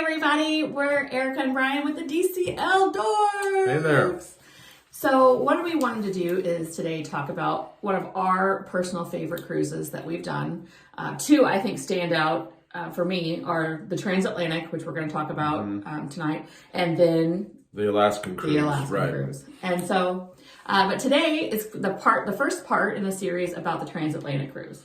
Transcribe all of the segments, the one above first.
everybody, we're Erika and Brian with the DCL Dorks. Hey there. So what we wanted to do is today talk about one of our personal favorite cruises that we've done. Two, I think, stand out for me are the Transatlantic, which we're going to talk about tonight, and then the Alaskan Cruise. The Alaskan Cruise. And so, but today is the first part in the series about the Transatlantic Cruise.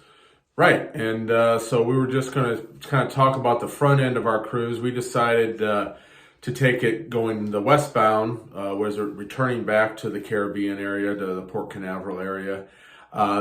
Right, and so we were just going to kind of talk about the front end of our cruise. We decided to take it going the westbound, was returning back to the Caribbean area, to the Port Canaveral area.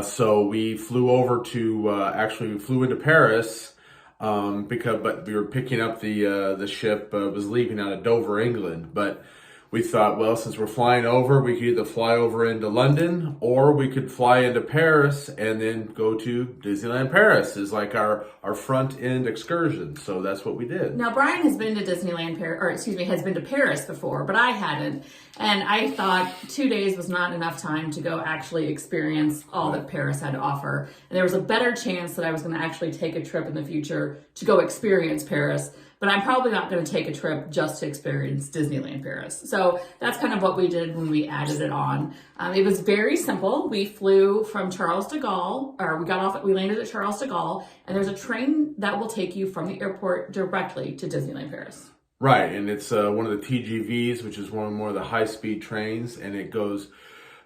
So we flew over to, actually we flew into Paris, but we were picking up the ship, was leaving out of Dover, England, but we thought, well, since we're flying over, we could either fly over into London or we could fly into Paris and then go to Disneyland Paris is like our front end excursion. So that's what we did. Now, Brian has been to Disneyland Paris, or excuse me, has been to Paris before, but I hadn't. And I thought 2 days was not enough time to go actually experience all that Paris had to offer. And there was a better chance that I was going to actually take a trip in the future to go experience Paris. But I'm probably not going to take a trip just to experience Disneyland Paris. So that's kind of what we did when we added it on. It was very simple. We flew from Charles de Gaulle, or we landed at Charles de Gaulle, and there's a train that will take you from the airport directly to Disneyland Paris. Right, and it's one of the TGVs, which is one more of the high-speed trains, and it goes,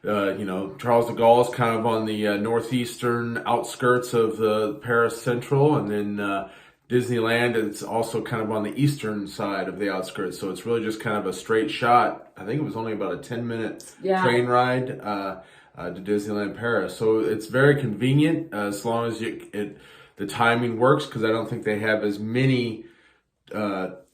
Charles de Gaulle is kind of on the northeastern outskirts of the Paris Central, and then Disneyland, it's also kind of on the eastern side of the outskirts, so it's really just kind of a straight shot. I think it was only about a 10-minute train ride to Disneyland Paris. So it's very convenient as long as the timing works, because I don't think they have as many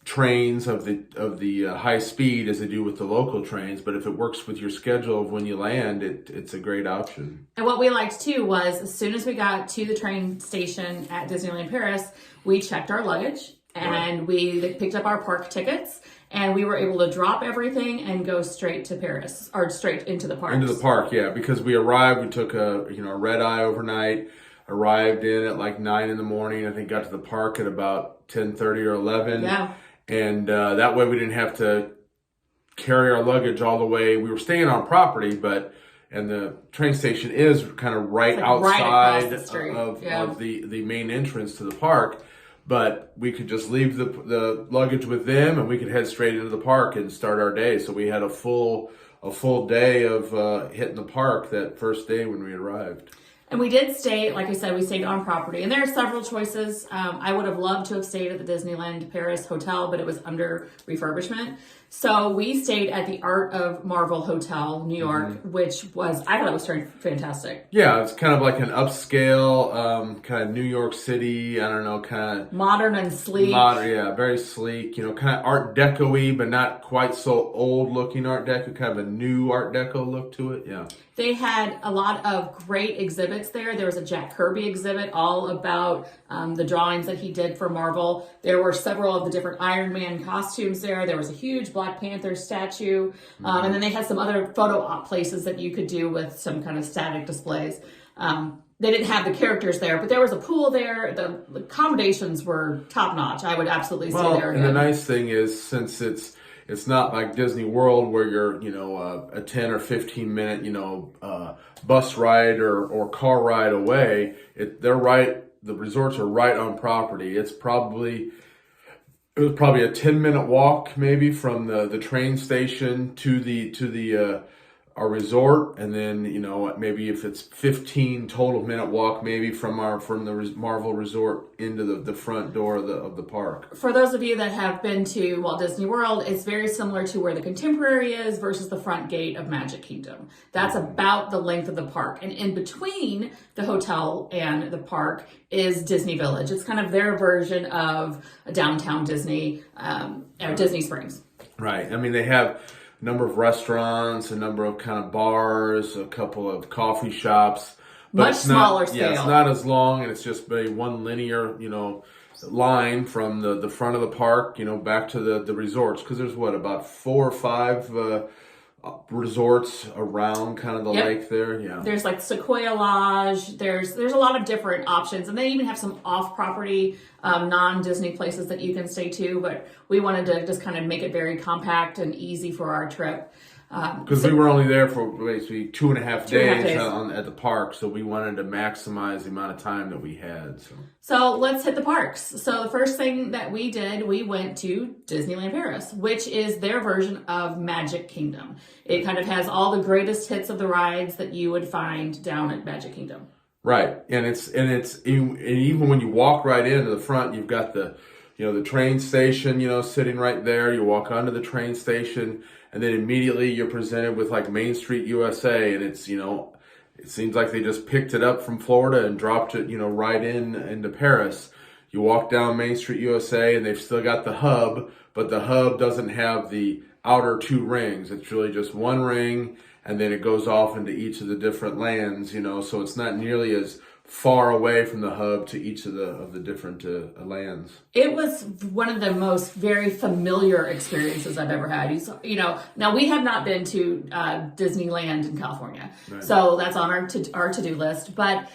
trains of the high speed as they do with the local trains, but if it works with your schedule of when you land, it's a great option. And what we liked too was as soon as we got to the train station at Disneyland Paris, we checked our luggage and we picked up our park tickets, and we were able to drop everything and go straight to Paris, or straight into the park. Into the park, yeah, because we arrived, we took a red eye overnight, arrived in at like 9 in the morning, I think got to the park at about 10:30 or 11. Yeah. And that way we didn't have to carry our luggage all the way. We were staying on property, and the train station is kind of right outside of the main entrance to the park. But we could just leave the luggage with them, and we could head straight into the park and start our day. So we had a full day of hitting the park that first day when we arrived. And we did stay, like I said, we stayed on property. And there are several choices. I would have loved to have stayed at the Disneyland Paris Hotel, but it was under refurbishment. So we stayed at the Art of Marvel Hotel, New York, which I thought it was fantastic. Yeah, it's kind of like an upscale, kind of New York City, I don't know, kind of... modern and sleek. Yeah, very sleek, kind of Art Deco-y, but not quite so old-looking Art Deco, kind of a new Art Deco look to it, yeah. They had a lot of great exhibits there. There was a Jack Kirby exhibit all about the drawings that he did for Marvel. There were several of the different Iron Man costumes there. There was a huge Black Panther statue. And then they had some other photo op places that you could do with some kind of static displays. They didn't have the characters there, but there was a pool there. The accommodations were top notch. I would absolutely stay there again. And the nice thing is, since it's not like Disney World where you're, a 10 or 15 minute, bus ride or car ride away. The resorts are right on property. It was probably a 10-minute walk maybe from the train station to our resort, and then maybe if it's 15 total minute walk maybe from the Marvel Resort into the front door of the park. For those of you that have been to Walt Disney World, it's very similar to where the Contemporary is versus the front gate of Magic Kingdom. That's about the length of the park, and in between the hotel and the park is Disney Village. It's kind of their version of a downtown Disney, Disney Springs. Right. I mean, they have number of restaurants, a number of kind of bars, a couple of coffee shops. But much smaller scale. Yeah, it's not as long, and it's just one linear, line from the front of the park, back to the resorts. Because there's about 4 or 5 resorts around kind of the lake there. Yeah. There's like Sequoia Lodge. There's a lot of different options, and they even have some off-property, non-Disney places that you can stay to. But we wanted to just kind of make it very compact and easy for our trip. Because we were only there for basically 2.5 days at the park, so we wanted to maximize the amount of time that we had. So let's hit the parks. So the first thing that we did, we went to Disneyland Paris, which is their version of Magic Kingdom. It kind of has all the greatest hits of the rides that you would find down at Magic Kingdom. Right, and even when you walk right into the front, you've got the train station, sitting right there. You walk onto the train station, and then immediately you're presented with like Main Street USA, and it's, it seems like they just picked it up from Florida and dropped it, right into Paris. You walk down Main Street USA, and they've still got the hub, but the hub doesn't have the outer 2 rings. It's really just 1 ring, and then it goes off into each of the different lands, so it's not nearly as far away from the hub to each of the different lands. It was one of the most very familiar experiences I've ever had. Now we have not been to Disneyland in California, right. So that's on our to-do list. But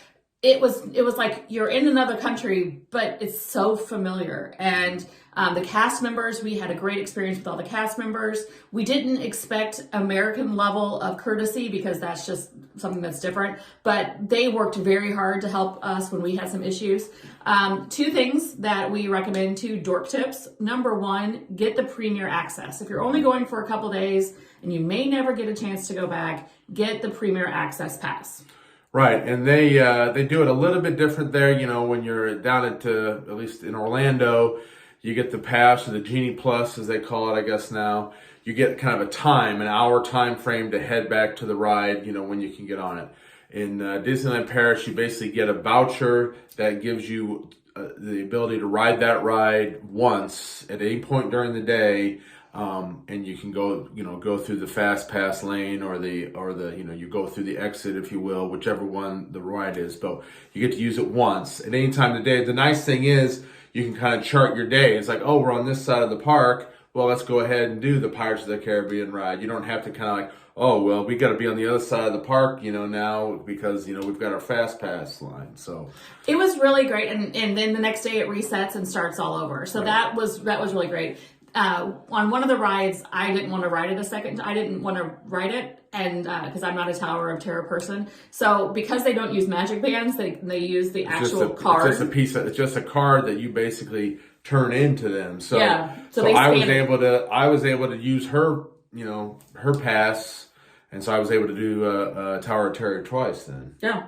it was like you're in another country, but it's so familiar. And the cast members, we had a great experience with all the cast members. We didn't expect American level of courtesy because that's just something that's different, but they worked very hard to help us when we had some issues. 2 things that we recommend to Dork Tips. Number 1, get the premier access. If you're only going for a couple days and you may never get a chance to go back, get the premier access pass. Right, and they do it a little bit different there. When you're down at least in Orlando, you get the pass, or the Genie Plus, as they call it, I guess now. You get kind of an hour time frame to head back to the ride, when you can get on it. In Disneyland Paris, you basically get a voucher that gives you the ability to ride that ride once at any point during the day. And you can go through the fast pass lane or you go through the exit, if you will, whichever one the ride is, but you get to use it once at any time of the day. The nice thing is you can kind of chart your day. It's like, oh, we're on this side of the park. Well, let's go ahead and do the Pirates of the Caribbean ride. You don't have to kind of like, oh, well, we got to be on the other side of the park, now because, we've got our fast pass line. So it was really great. And then the next day it resets and starts all over. So right. that was really great. On one of the rides, I didn't want to ride it a second. I didn't want to ride it, and because I'm not a Tower of Terror person. So because they don't use magic bands, they use the actual card. It's just a card that you basically turn into them. So yeah. So I was able to use her, her pass, and so I was able to do Tower of Terror twice then. Yeah.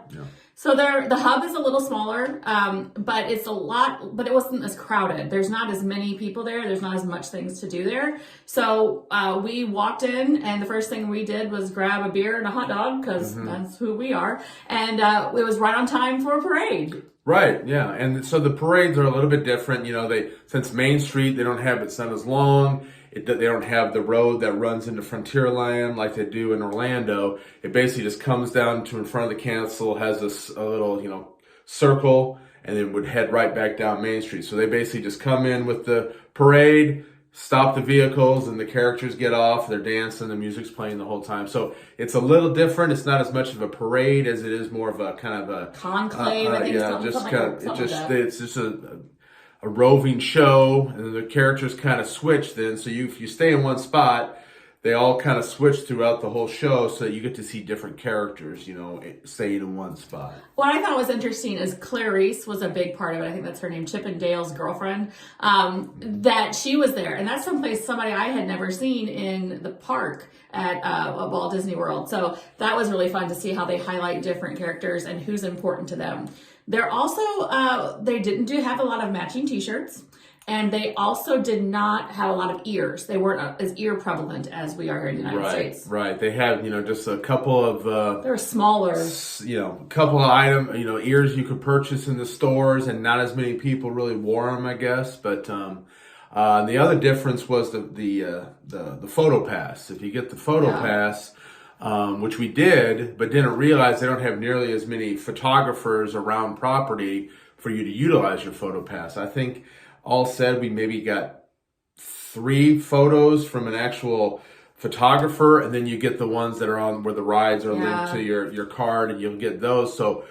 So the hub is a little smaller, but but it wasn't as crowded. There's not as many people there. There's not as much things to do there. So we walked in, and the first thing we did was grab a beer and a hot dog, because that's who we are. And it was right on time for a parade. Right, yeah. And so the parades are a little bit different. Since Main Street, they don't have, it's not as long. They don't have the road that runs into Frontierland like they do in Orlando. It basically just comes down to in front of the castle, has a little, circle, and then would head right back down Main Street. So they basically just come in with the parade, stop the vehicles, and the characters get off. They're dancing, the music's playing the whole time. So it's a little different. It's not as much of a parade as it is more of a kind of a conclave. I think it's just a roving show, and then the characters kind of switch then. So if you stay in one spot, they all kind of switch throughout the whole show, so you get to see different characters, staying in one spot. What I thought was interesting is Clarice was a big part of it. I think that's her name, Chip and Dale's girlfriend, that she was there. And that's somebody I had never seen in the park at Walt Disney World. So that was really fun to see how they highlight different characters and who's important to them. They're also, they didn't have a lot of matching t-shirts, and they also did not have a lot of ears. They weren't as ear prevalent as we are here in the United States. Right. They had, just a couple of... they were smaller. A couple of ears you could purchase in the stores, and not as many people really wore them, I guess. But the other difference was the photo pass. If you get the photo pass... which we did, but didn't realize they don't have nearly as many photographers around property for you to utilize your photo pass. I think all said, we maybe got 3 photos from an actual photographer, and then you get the ones that are on where the rides are Yeah. linked to your card, and you'll get those. So,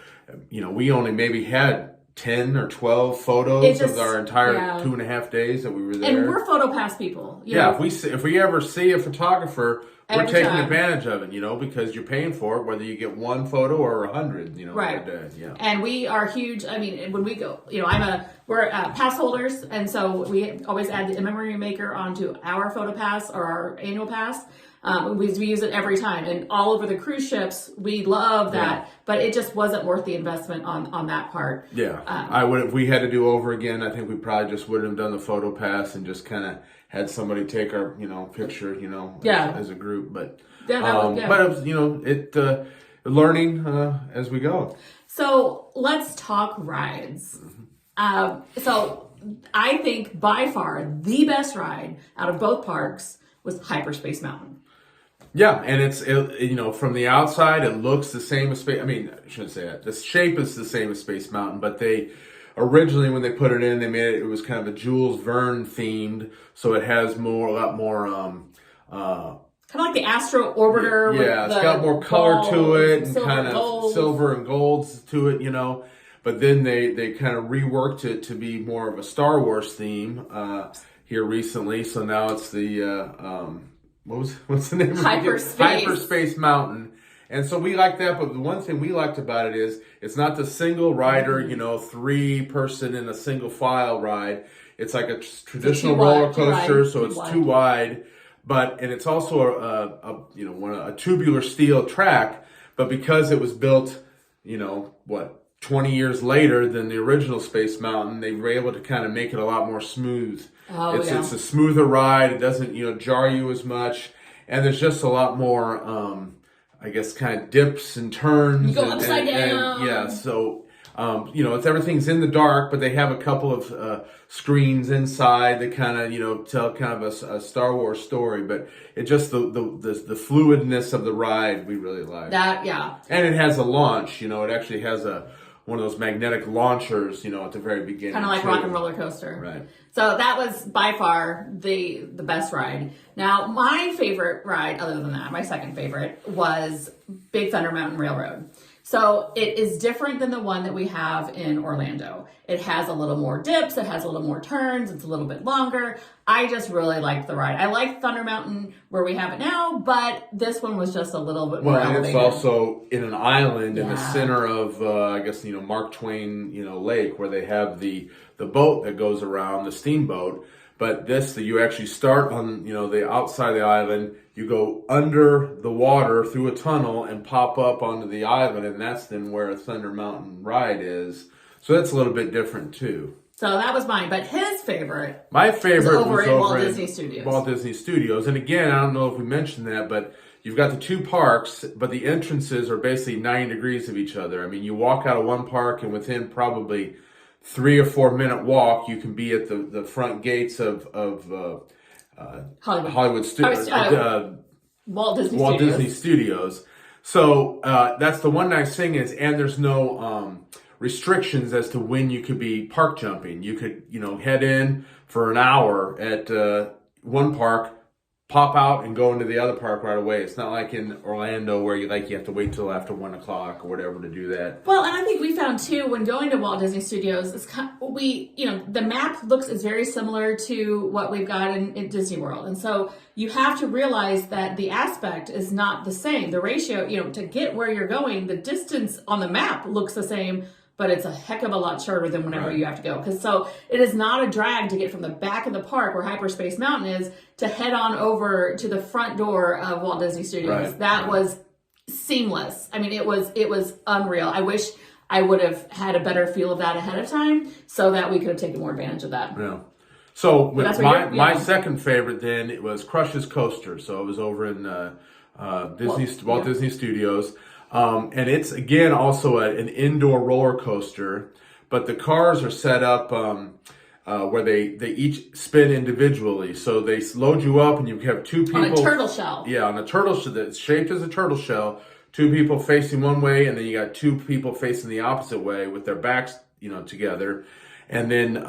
we only maybe had 10 or 12 photos of our entire 2.5 days that we were there. And we're PhotoPass people. Yeah, if we ever see a photographer, we're taking time. advantage of it, because you're paying for it, whether you get one photo or 100, right. a day. Yeah. And we are huge. I mean, when we go, we're pass holders, and so we always add the memory maker onto our PhotoPass or our annual pass. We use it every time, and all over the cruise ships, we love that. But it just wasn't worth the investment on that part. Yeah, I would. If we had to do over again, I think we probably just wouldn't have done the photo pass and just kind of had somebody take our picture, as a group. But but it was, learning as we go. So let's talk rides. So I think by far the best ride out of both parks was Hyperspace Mountain. Yeah, and it's from the outside it looks the same as Space. I mean, I shouldn't say that. The shape is the same as Space Mountain, but they originally when they put it in, they made it. It was kind of a Jules Verne themed, so it has a lot more. Kind of like the Astro Orbiter. Yeah, it's got more color to it, and kind of silver and golds to it, But then they kind of reworked it to be more of a Star Wars theme here recently. So now it's the what's the name? Hyperspace Mountain. And so we like that, but the one thing we liked about it is it's not the single rider, 3-person in a single file ride. It's like a traditional roller coaster, so it's too wide. And it's also a tubular steel track, but because it was built, 20 years later than the original Space Mountain, they were able to kind of make it a lot more smooth. It's a smoother ride. It doesn't, jar you as much. And there's just a lot more, kind of dips and turns. You go upside down. Yeah, so, everything's in the dark, but they have a couple of screens inside that kind of, tell kind of a Star Wars story. But it just, the fluidness of the ride, we really like. And it has a launch, it actually has one of those magnetic launchers, at the very beginning. Kind of like Rock and Roller Coaster. Right. So that was by far the best ride. Now, my favorite ride, other than that, my second favorite, was Big Thunder Mountain Railroad. So it is different than the one that we have in Orlando. It has a little more dips, it has a little more turns, it's a little bit longer. I just really liked the ride. I like Thunder Mountain where we have it now, but this one was just a little bit more elevated. Well, and it's also in an island in the center of, Mark Twain, Lake, where they have the boat that goes around, the steamboat. But you actually start on, the outside of the island. You go under the water through a tunnel and pop up onto the island, and that's then where Thunder Mountain ride is. So that's a little bit different too. So that was mine, but his favorite. My favorite was over at Walt Disney Studios. Walt Disney Studios, and again, I don't know if we mentioned that, but you've got the two parks, but the entrances are basically 90 degrees of each other. I mean, you walk out of one park, and within probably 3 or 4 minute walk, you can be at the front gates of Hollywood Walt Disney Studios. So that's the one nice thing is, and there's no restrictions as to when you could be park jumping. You could head in for an hour at one park, pop out and go into the other park right away. It's not like in Orlando where you have to wait till after 1 o'clock or whatever to do that. Well, and I think we found too when going to Walt Disney Studios, the map is very similar to what we've got in Disney World, and so you have to realize that the aspect is not the same. The ratio, to get where you're going, the distance on the map looks the same, but it's a heck of a lot shorter than whenever you have to go. So it is not a drag to get from the back of the park where Hyperspace Mountain is to head on over to the front door of Walt Disney Studios. That was seamless. I mean, it was unreal. I wish I would have had a better feel of that ahead of time so that we could have taken more advantage of that. Yeah. So with my second favorite then, it was Crush's Coaster. So it was over in Walt Disney Studios. And it's, again, also an indoor roller coaster, but the cars are set up where they each spin individually. So they load you up and you have two people. On a turtle shell. Yeah, on a turtle shell that's shaped as a turtle shell. Two people facing one way, and then you got two people facing the opposite way with their backs, together. And then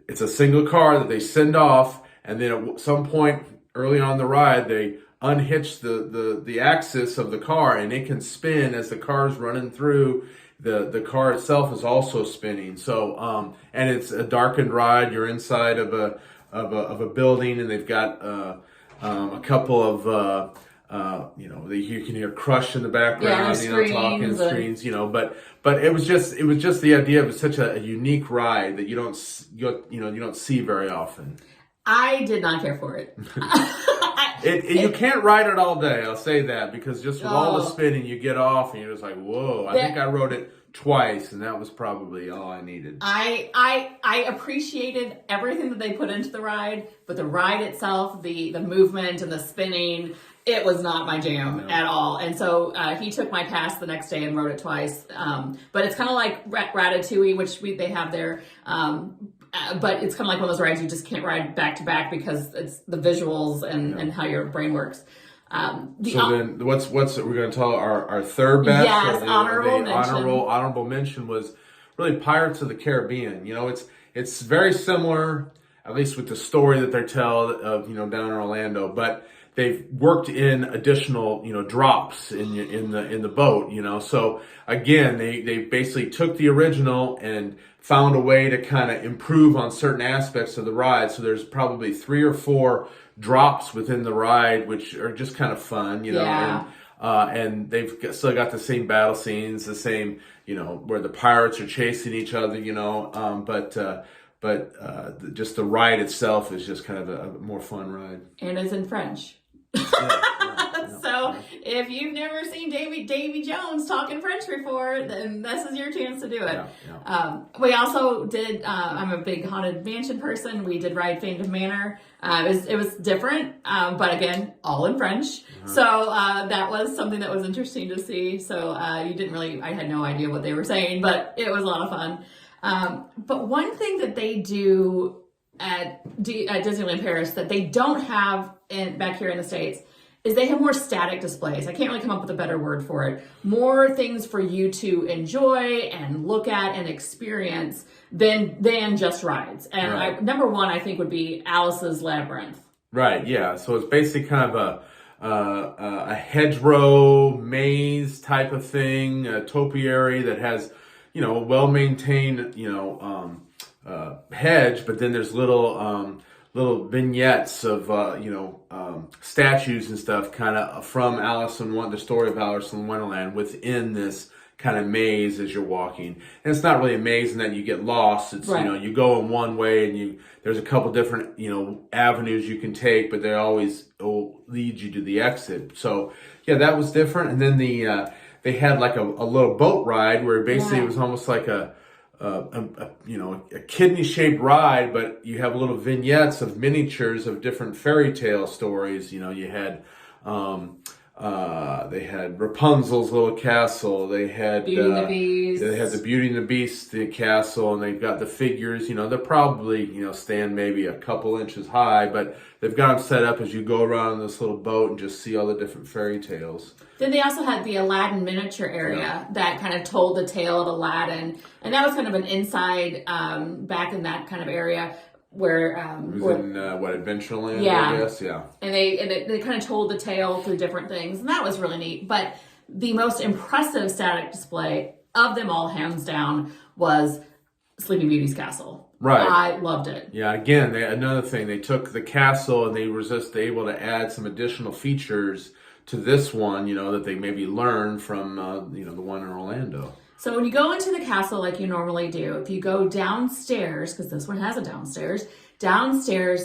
it's a single car that they send off, and then at some point early on the ride, they unhitch the axis of the car, and it can spin as the car's running through. The car itself is also spinning. So and it's a darkened ride. You're inside of a building, and they've got a couple of you can hear Crush in the background, talking screens, but it was just the idea of such a unique ride that you don't see very often. I did not care for it. You can't ride it all day, I'll say that, because just with all the spinning, you get off and you're just like, whoa. I think I rode it twice, and that was probably all I needed. I appreciated everything that they put into the ride, but the ride itself, the movement and the spinning, it was not my jam at all. And so he took my pass the next day and rode it twice. But it's kind of like Ratatouille, which they have there. But it's kind of like one of those rides you just can't ride back to back because it's the visuals and how your brain works. Then what's we're going to tell our third best? Yes, honorable mention was really Pirates of the Caribbean. It's very similar, at least with the story that they tell of down in Orlando, but they've worked in additional drops in the boat. So again, they basically took the original and found a way to kind of improve on certain aspects of the ride. So there's probably 3 or 4 drops within the ride, which are just kind of fun, and they've still got the same battle scenes, the same, where the pirates are chasing each other, but just the ride itself is just kind of a more fun ride. And it's in French. So if you've never seen Davy Jones talking French before, then this is your chance to do it. We also did, I'm a big Haunted Mansion person. We did ride Phantom Manor. It was different, but again, all in French. So that was something that was interesting to see. So I had no idea what they were saying, but it was a lot of fun. But one thing that they do at Disneyland Paris that they don't have back here in the States is they have more static displays. I can't really come up with a better word for it. More things for you to enjoy and look at and experience than just rides. And number one, I think, would be Alice's Labyrinth. Right, yeah. So it's basically kind of a hedgerow maze type of thing, a topiary that has, a well-maintained, hedge, but then there's little vignettes of statues and stuff kind of from the story of Alice in Wonderland within this kind of maze as you're walking. And it's not really a maze in that you get lost. It's you go in one way and there's a couple different avenues you can take, but they always lead you to the exit. So yeah, that was different. And then they had like a little boat ride where basically it was almost like a kidney-shaped ride, but you have little vignettes of miniatures of different fairy tale stories. You had they had Rapunzel's little castle. They had Beauty and the Beast. They had the Beauty and the Beast the castle, and they've got the figures. They're probably stand maybe a couple inches high, but they've got them set up as you go around this little boat and just see all the different fairy tales. Then they also had the Aladdin miniature area that kind of told the tale of Aladdin, and that was kind of an inside back in that kind of area where it was in Adventureland, I guess, and they kind of told the tale through different things, and that was really neat. But the most impressive static display of them all, hands down, was Sleeping Beauty's castle. Right. I loved it. Yeah, again, another thing, they took the castle and they were just able to add some additional features to this one, that they maybe learned from, the one in Orlando. So when you go into the castle like you normally do, if you go downstairs, because this one has a downstairs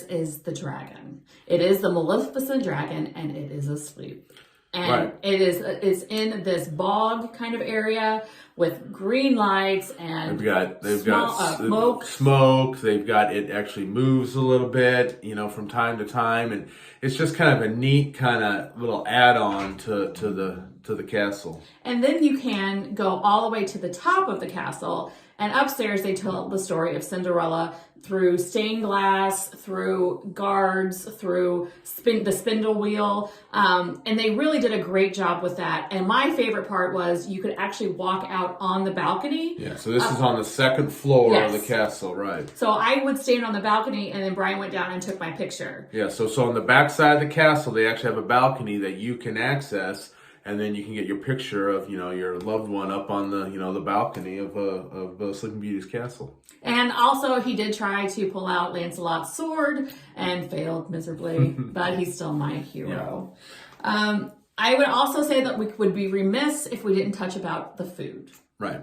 is the dragon. It is the Maleficent dragon, and it is asleep. And it's in this bog kind of area with green lights and they've got smoke. They've got, it actually moves a little bit, from time to time, and it's just kind of a neat kind of little add-on to the castle. And then you can go all the way to the top of the castle, And upstairs, they tell the story of Cinderella through stained glass, through guards, through the spindle wheel. And they really did a great job with that. And my favorite part was you could actually walk out on the balcony. Yeah, so this is on the second floor yes. of the castle, right? So I would stand on the balcony, and then Brian went down and took my picture. Yeah, so on the back side of the castle, they actually have a balcony that you can access, and then you can get your picture of, your loved one up on the, the balcony of Sleeping Beauty's castle. And also, he did try to pull out Lancelot's sword and failed miserably, but he's still my hero. Yeah. I would also say that we would be remiss if we didn't touch about the food. Right.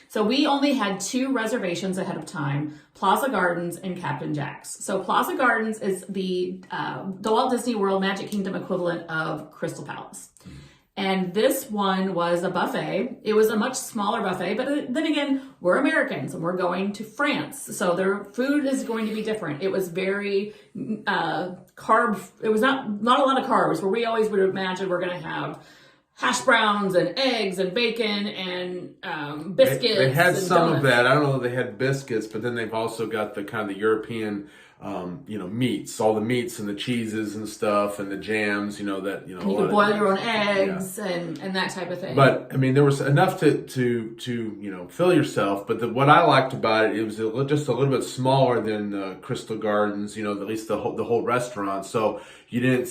So we only had 2 reservations ahead of time, Plaza Gardens and Captain Jack's. So Plaza Gardens is the Walt Disney World Magic Kingdom equivalent of Crystal Palace. And this one was a buffet. It was a much smaller buffet, but then again, we're Americans and we're going to France. So their food is going to be different. It was very carb. It was not a lot of carbs, where we always would imagine we're going to have hash browns and eggs and bacon and biscuits. They had and some donuts. of that. I don't know if they had biscuits, but then they've also got the kind of the European meats, all the meats and the cheeses and stuff and the jams, you can boil your own eggs and that type of thing. But I mean, there was enough to fill yourself. But what I liked about it, it was just a little bit smaller than Crystal Gardens. At least the whole restaurant. So you didn't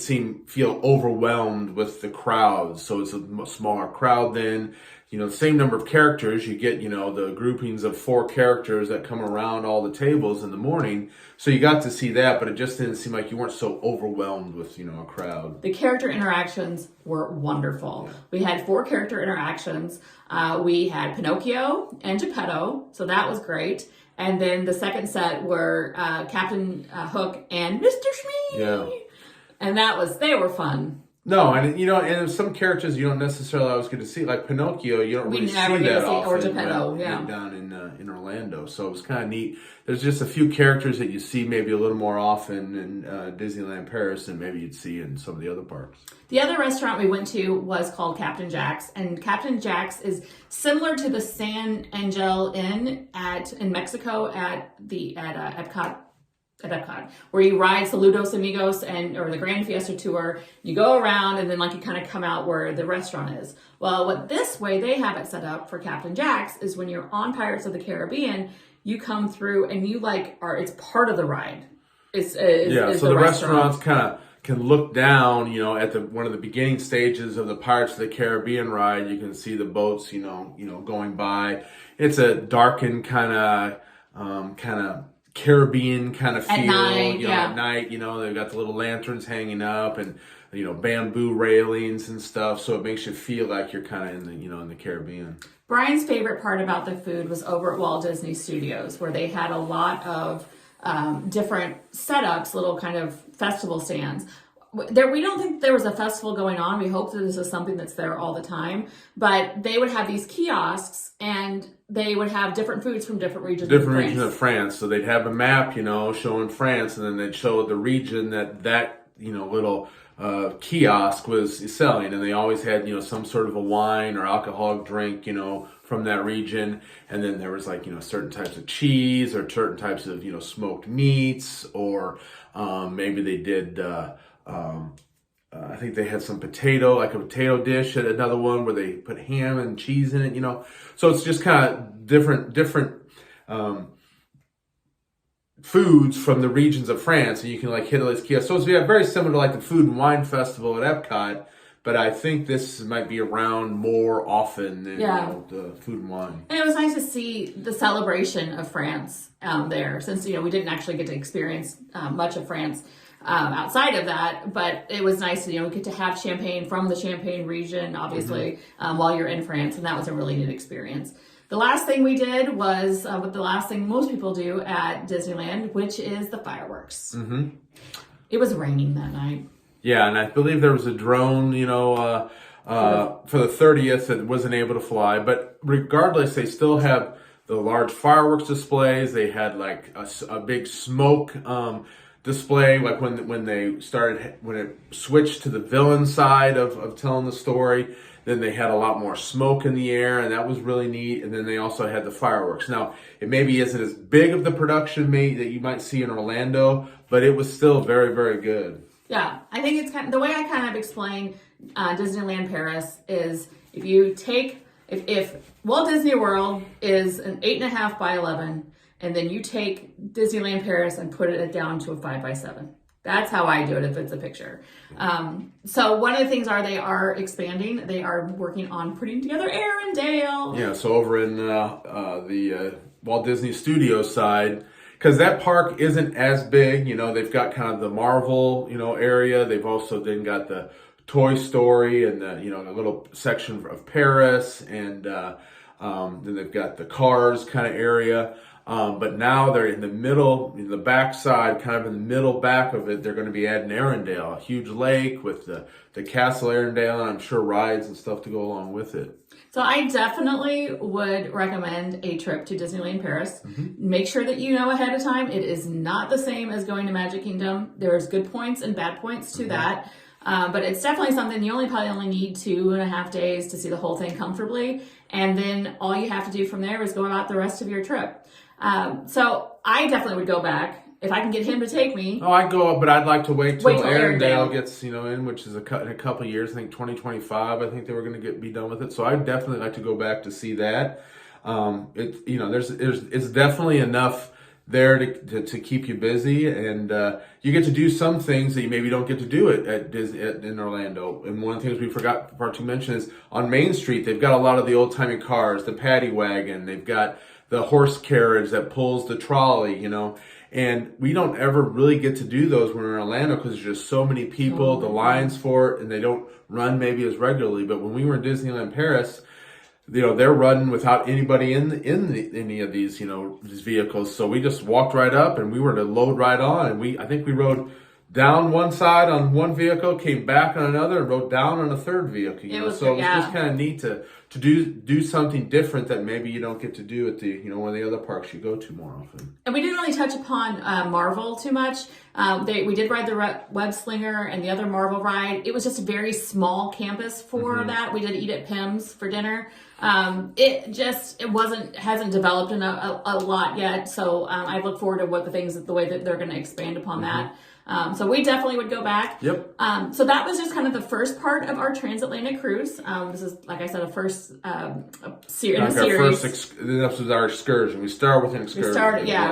feel overwhelmed with the crowds. So it's a smaller crowd then. The same number of characters. You get, the groupings of 4 characters that come around all the tables in the morning. So you got to see that, but it just didn't seem like you weren't so overwhelmed with, a crowd. The character interactions were wonderful. Yeah. We had 4 character interactions. We had Pinocchio and Geppetto, so that was great. And then the second set were Captain Hook and Mr. Smee. Yeah. And they were fun. No, and some characters you don't necessarily always get to see, like Pinocchio. You don't really see that often. Or Geppetto, yeah. Down in Orlando, so it was kind of neat. There's just a few characters that you see maybe a little more often in Disneyland Paris than maybe you'd see in some of the other parks. The other restaurant we went to was called Captain Jack's, and Captain Jack's is similar to the San Angel Inn in Mexico at Epcot. At Epcot, where you ride Saludos Amigos or the Grand Fiesta Tour. You go around and then you kind of come out where the restaurant is. Well, this way they have it set up for Captain Jack's is when you're on Pirates of the Caribbean, you come through and it's part of the ride. So the restaurants kind of can look down, at one of the beginning stages of the Pirates of the Caribbean ride. You can see the boats, going by. It's a darkened kind of Caribbean kind of feel, at night, at night, they've got the little lanterns hanging up and, bamboo railings and stuff. So it makes you feel like you're kind of in the Caribbean. Brian's favorite part about the food was over at Walt Disney Studios, where they had a lot of different setups, little kind of festival stands. We don't think there was a festival going on. We hope that this is something that's there all the time. But they would have these kiosks, and they would have different foods from different regions of France. So they'd have a map, showing France, and then they'd show the region that little kiosk was selling. And they always had, some sort of a wine or alcoholic drink, from that region. And then there was certain types of cheese or certain types of, smoked meats, or maybe they did... I think they had some a potato dish at another one where they put ham and cheese in it, So it's just kind of different foods from the regions of France, and you can hit all these kiosks. So it's very similar to the Food and Wine Festival at Epcot, but I think this might be around more often than the Food and Wine. And it was nice to see the celebration of France there, since we didn't actually get to experience much of France. Outside of that, but it was nice to, get to have champagne from the Champagne region, obviously, while you're in France, and that was a really neat experience. The last thing we did was the last thing most people do at Disneyland, which is the fireworks. Mm-hmm. It was raining that night. Yeah, and I believe there was a drone, for the 30th that wasn't able to fly, but regardless, they still have the large fireworks displays. They had a big smoke display, like when it switched to the villain side of telling the story. Then they had a lot more smoke in the air, and that was really neat. And then they also had the fireworks. Now, it maybe isn't as big of the production that you might see in Orlando, but it was still very, very good. Yeah, I think it's the way I kind of explain Disneyland Paris is if Walt Disney World is an 8.5 by 11, and then you take Disneyland Paris and put it down to a 5 by 7. That's how I do it if it's a picture. So one of the things they are expanding. They are working on putting together Arendelle. Yeah, so over in the Walt Disney Studios side, because that park isn't as big, they've got kind of the Marvel, area. They've also then got the Toy Story and the little section of Paris, and then they've got the Cars kind of area. But now they're in the middle, in the back side, kind of in the middle back of it, they're going to be adding Arendelle, a huge lake with the Castle Arendelle, and I'm sure rides and stuff to go along with it. So I definitely would recommend a trip to Disneyland Paris. Mm-hmm. Make sure that you know ahead of time. It is not the same as going to Magic Kingdom. There's good points and bad points to that. But it's definitely something you probably only need 2.5 days to see the whole thing comfortably. And then all you have to do from there is go about the rest of your trip. So I definitely would go back if I can get him to take me. Oh, I'd go, but I'd like to wait till Arendelle gets, in, which is in a couple of years. I think 2025. I think they were going to be done with it. So I'd definitely like to go back to see that. It's definitely enough there to keep you busy, and you get to do some things that you maybe don't get to do in Orlando. And one of the things we forgot to mention is on Main Street, they've got a lot of the old-timey cars, the paddy wagon, they've got the horse carriage that pulls the trolley, and we don't ever really get to do those when we're in Orlando because there's just so many people, the lines for it, and they don't run maybe as regularly. But when we were in Disneyland Paris, they're running without anybody in any of these, these vehicles. So we just walked right up, and we were to load right on. And I think we rode down one side on one vehicle, came back on another, and rode down on a third vehicle. It was just kind of neat to do something different that maybe you don't get to do at the one of the other parks you go to more often. And we didn't really touch upon Marvel too much. We did ride the Web Slinger and the other Marvel ride. It was just a very small campus for that. We did eat at Pim's for dinner. It hasn't developed a lot yet. So I look forward to the way that they're going to expand upon that. So we definitely would go back. Yep. So that was just kind of the first part of our Transatlantic Cruise. This is, like I said, a first series. This was our excursion. We started with an excursion.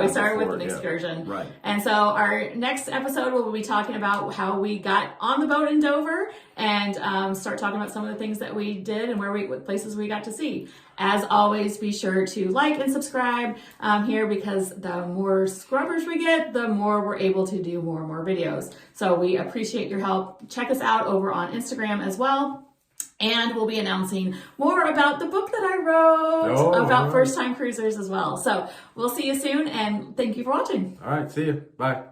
We started with an excursion. Right. And so our next episode, we'll be talking about how we got on the boat in Dover and start talking about some of the things that we did and what places we got to see. As always, be sure to like and subscribe here, because the more scrubbers we get, the more we're able to do more and more videos. So we appreciate your help. Check us out over on Instagram as well. And we'll be announcing more about the book that I wrote about first-time cruisers as well. So we'll see you soon, and thank you for watching. All right, see you. Bye.